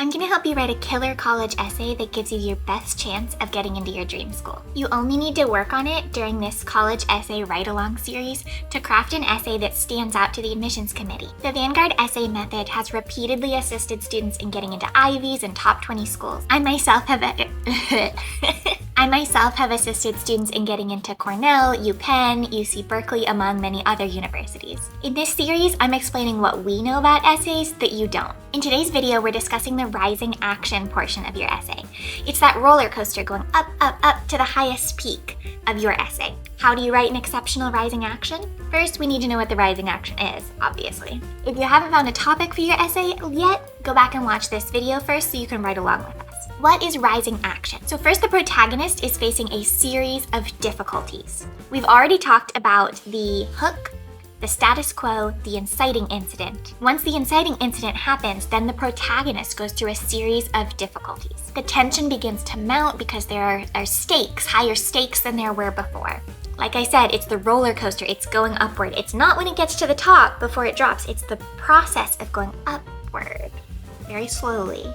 I'm going to help you write a killer college essay that gives you your best chance of getting into your dream school. You only need to work on it during this college essay write-along series to craft an essay that stands out to the admissions committee. The Vanguard essay method has repeatedly assisted students in getting into Ivies and top 20 schools. I myself have assisted students in getting into Cornell, UPenn, UC Berkeley, among many other universities. In this series, I'm explaining what we know about essays that you don't. In today's video, we're discussing the rising action portion of your essay. It's that roller coaster going up, up, up to the highest peak of your essay. How do you write an exceptional rising action? First, we need to know what the rising action is, obviously. If you haven't found a topic for your essay yet, go back and watch this video first so you can write along with us. What is rising action? So first, the protagonist is facing a series of difficulties. We've already talked about the hook, the status quo, the inciting incident. Once the inciting incident happens, then the protagonist goes through a series of difficulties. The tension begins to mount because there are stakes, higher stakes than there were before. Like I said, it's the roller coaster, it's going upward. It's not when it gets to the top before it drops, it's the process of going upward, very slowly,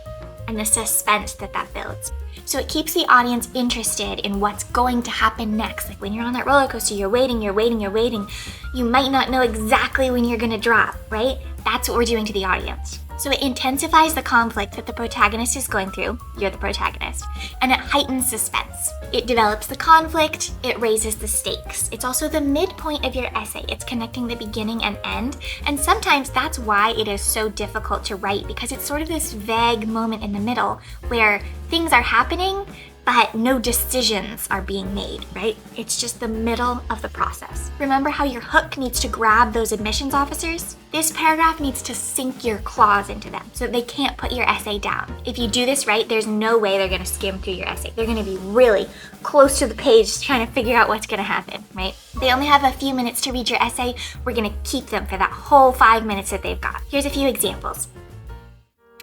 and the suspense that builds. So it keeps the audience interested in what's going to happen next. Like when you're on that roller coaster, you're waiting. You might not know exactly when you're gonna drop, right? That's what we're doing to the audience. So it intensifies the conflict that the protagonist is going through, you're the protagonist, and it heightens suspense. It develops the conflict, it raises the stakes. It's also the midpoint of your essay. It's connecting the beginning and end, and sometimes that's why it is so difficult to write, because it's sort of this vague moment in the middle where things are happening, but no decisions are being made, right? It's just the middle of the process. Remember how your hook needs to grab those admissions officers? This paragraph needs to sink your claws into them so that they can't put your essay down. If you do this right, there's no way they're gonna skim through your essay. They're gonna be really close to the page trying to figure out what's gonna happen, right? They only have a few minutes to read your essay. We're gonna keep them for that whole 5 minutes that they've got. Here's a few examples.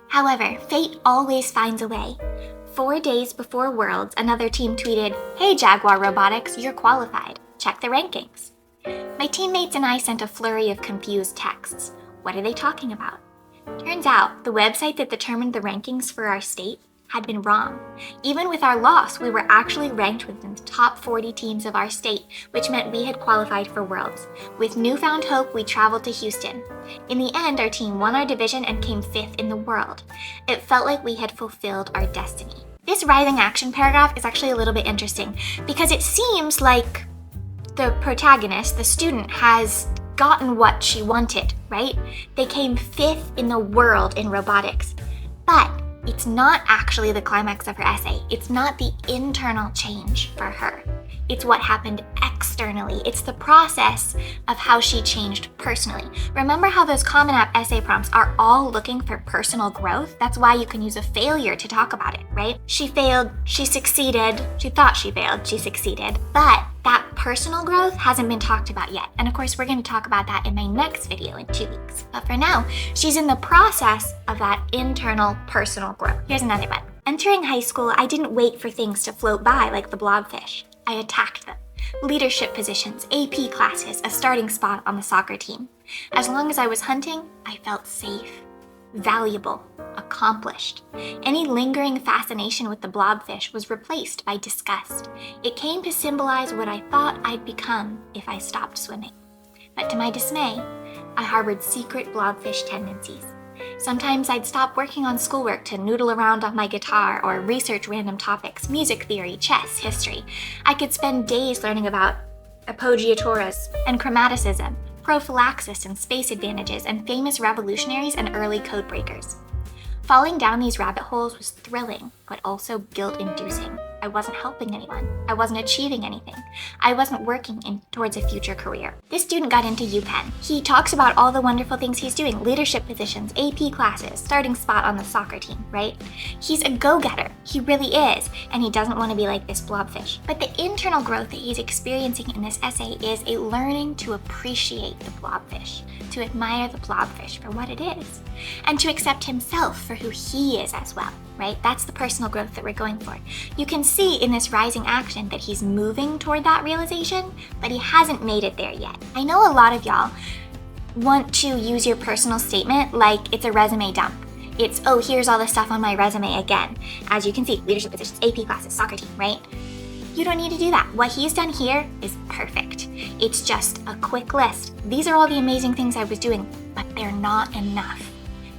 However, fate always finds a way. 4 days before Worlds, another team tweeted, "Hey Jaguar Robotics, you're qualified. Check the rankings." My teammates and I sent a flurry of confused texts. What are they talking about? Turns out, the website that determined the rankings for our state had been wrong. Even with our loss, we were actually ranked within the top 40 teams of our state, which meant we had qualified for Worlds. With newfound hope, we traveled to Houston. In the end, our team won our division and came 5th in the world. It felt like we had fulfilled our destiny. This rising action paragraph is actually a little bit interesting because it seems like the protagonist, the student, has gotten what she wanted, right? They came 5th in the world in robotics, but it's not actually the climax of her essay. It's not the internal change for her. It's what happened externally. It's the process of how she changed personally. Remember how those Common App essay prompts are all looking for personal growth? That's why you can use a failure to talk about it, right? She failed, she succeeded, she thought she failed, she succeeded. But that personal growth hasn't been talked about yet. And of course, we're gonna talk about that in my next video in 2 weeks. But for now, she's in the process of that internal personal growth. Here's another one. Entering high school, I didn't wait for things to float by like the blobfish. I attacked them. Leadership positions, AP classes, a starting spot on the soccer team. As long as I was hunting, I felt safe, valuable, accomplished. Any lingering fascination with the blobfish was replaced by disgust. It came to symbolize what I thought I'd become if I stopped swimming. But to my dismay, I harbored secret blobfish tendencies. Sometimes I'd stop working on schoolwork to noodle around on my guitar or research random topics, music theory, chess, history. I could spend days learning about appoggiaturas and chromaticism, prophylaxis and space advantages, and famous revolutionaries and early code breakers. Falling down these rabbit holes was thrilling, but also guilt-inducing. I wasn't helping anyone. I wasn't achieving anything. I wasn't working towards a future career. This student got into UPenn. He talks about all the wonderful things he's doing, leadership positions, AP classes, starting spot on the soccer team, right? He's a go-getter. He really is, and he doesn't want to be like this blobfish. But the internal growth that he's experiencing in this essay is a learning to appreciate the blobfish, to admire the blobfish for what it is, and to accept himself for who he is as well. Right? That's the personal growth that we're going for. You can see in this rising action that he's moving toward that realization, but he hasn't made it there yet. I know a lot of y'all want to use your personal statement like it's a resume dump. It's, oh, here's all the stuff on my resume again. As you can see, leadership positions, AP classes, soccer team, right? You don't need to do that. What he's done here is perfect. It's just a quick list. These are all the amazing things I was doing, but they're not enough.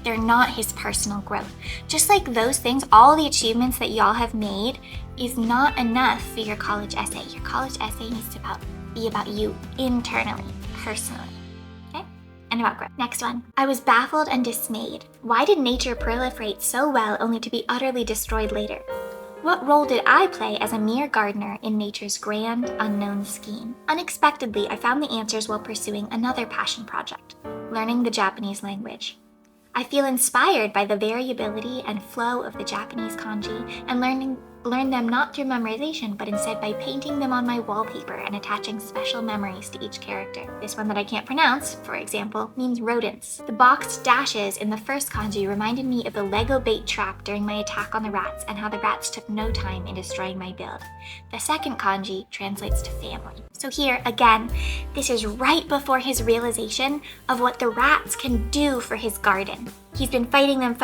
They're not his personal growth. Just like those things, all the achievements that y'all have made is not enough for your college essay. Your college essay needs to be about you internally, personally. Okay? And about growth. Next one. I was baffled and dismayed. Why did nature proliferate so well only to be utterly destroyed later? What role did I play as a mere gardener in nature's grand, unknown scheme? Unexpectedly, I found the answers while pursuing another passion project, learning the Japanese language. I feel inspired by the variability and flow of the Japanese kanji and learn them not through memorization, but instead by painting them on my wallpaper and attaching special memories to each character. This one that I can't pronounce, for example, means rodents. The boxed dashes in the first kanji reminded me of the Lego bait trap during my attack on the rats and how the rats took no time in destroying my build. The second kanji translates to family. So here, again, this is right before his realization of what the rats can do for his garden. He's been fighting them,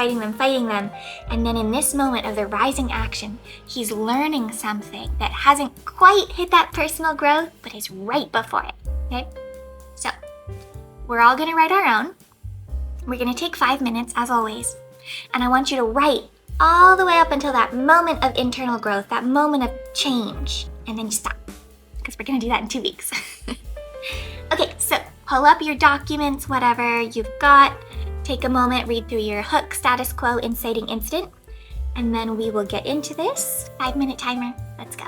and then in this moment of the rising action, he's learning something that hasn't quite hit that personal growth, but is right before it, okay? So, we're all gonna write our own. We're gonna take 5 minutes, as always, and I want you to write all the way up until that moment of internal growth, that moment of change, and then you stop, because we're gonna do that in 2 weeks. Okay, so pull up your documents, whatever you've got. Take a moment, read through your hook, status quo, inciting incident, and then we will get into this. 5-minute timer, let's go.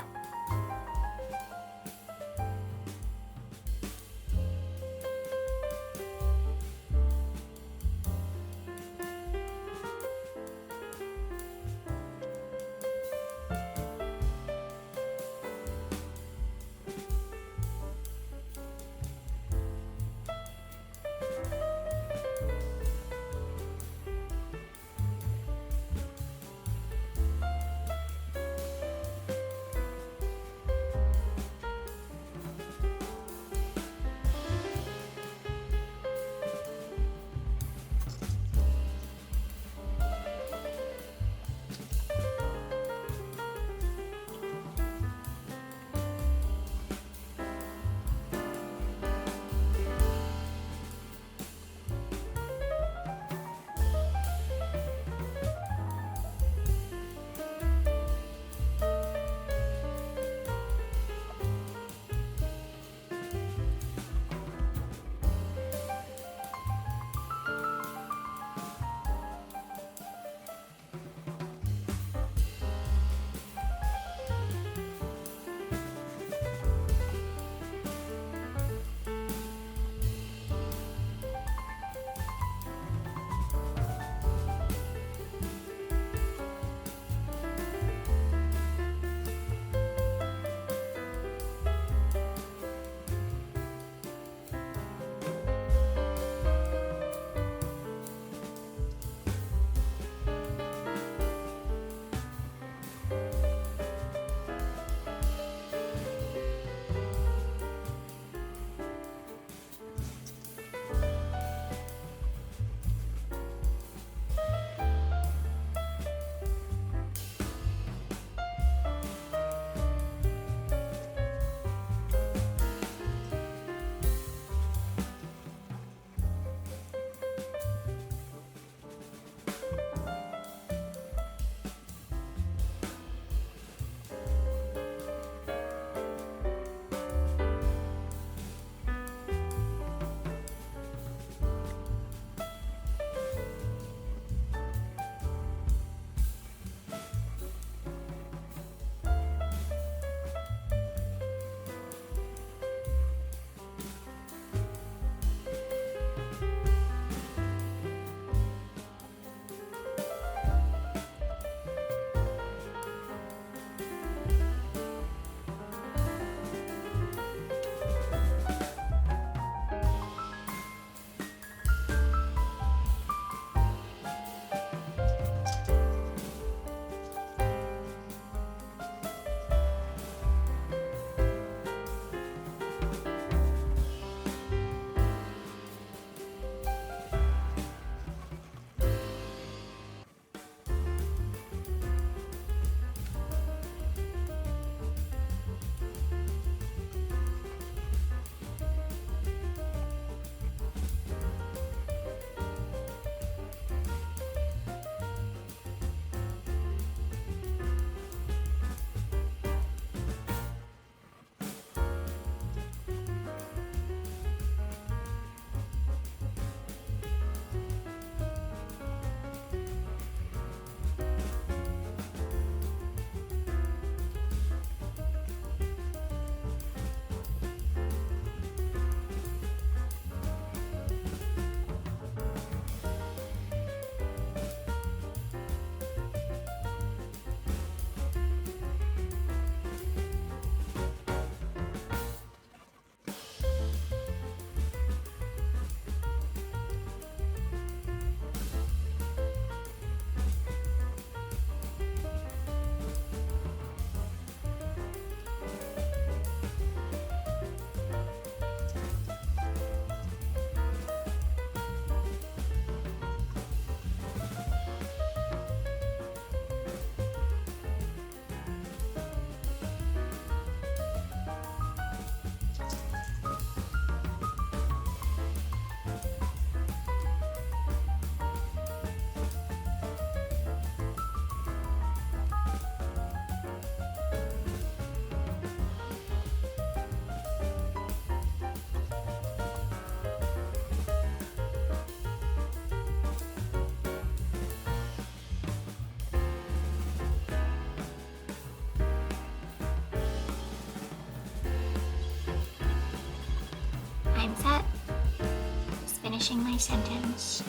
finishing my sentence.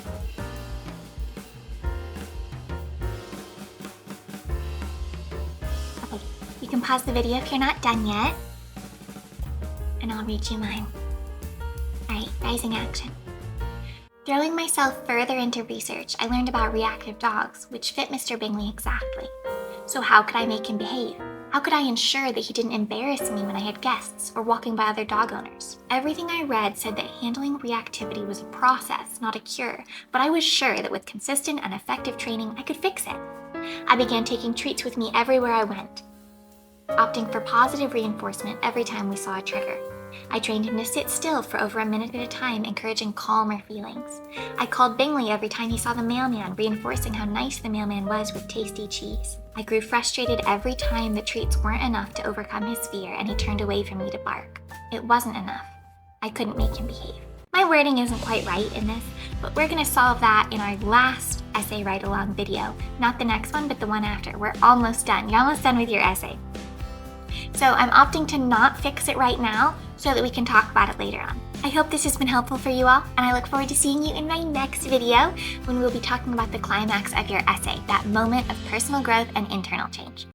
Okay, you can pause the video if you're not done yet, and I'll read you mine. Alright, rising action. Throwing myself further into research, I learned about reactive dogs, which fit Mr. Bingley exactly. So how could I make him behave? How could I ensure that he didn't embarrass me when I had guests or walking by other dog owners? Everything I read said that handling reactivity was a process, not a cure, but I was sure that with consistent and effective training, I could fix it. I began taking treats with me everywhere I went, opting for positive reinforcement every time we saw a trigger. I trained him to sit still for over a minute at a time, encouraging calmer feelings. I called Bingley every time he saw the mailman, reinforcing how nice the mailman was with tasty cheese. I grew frustrated every time the treats weren't enough to overcome his fear and he turned away from me to bark. It wasn't enough. I couldn't make him behave. My wording isn't quite right in this, but we're going to solve that in our last essay write-along video. Not the next one, but the one after. We're almost done. You're almost done with your essay. So I'm opting to not fix it right now so that we can talk about it later on. I hope this has been helpful for you all, and I look forward to seeing you in my next video when we'll be talking about the climax of your essay, that moment of personal growth and internal change.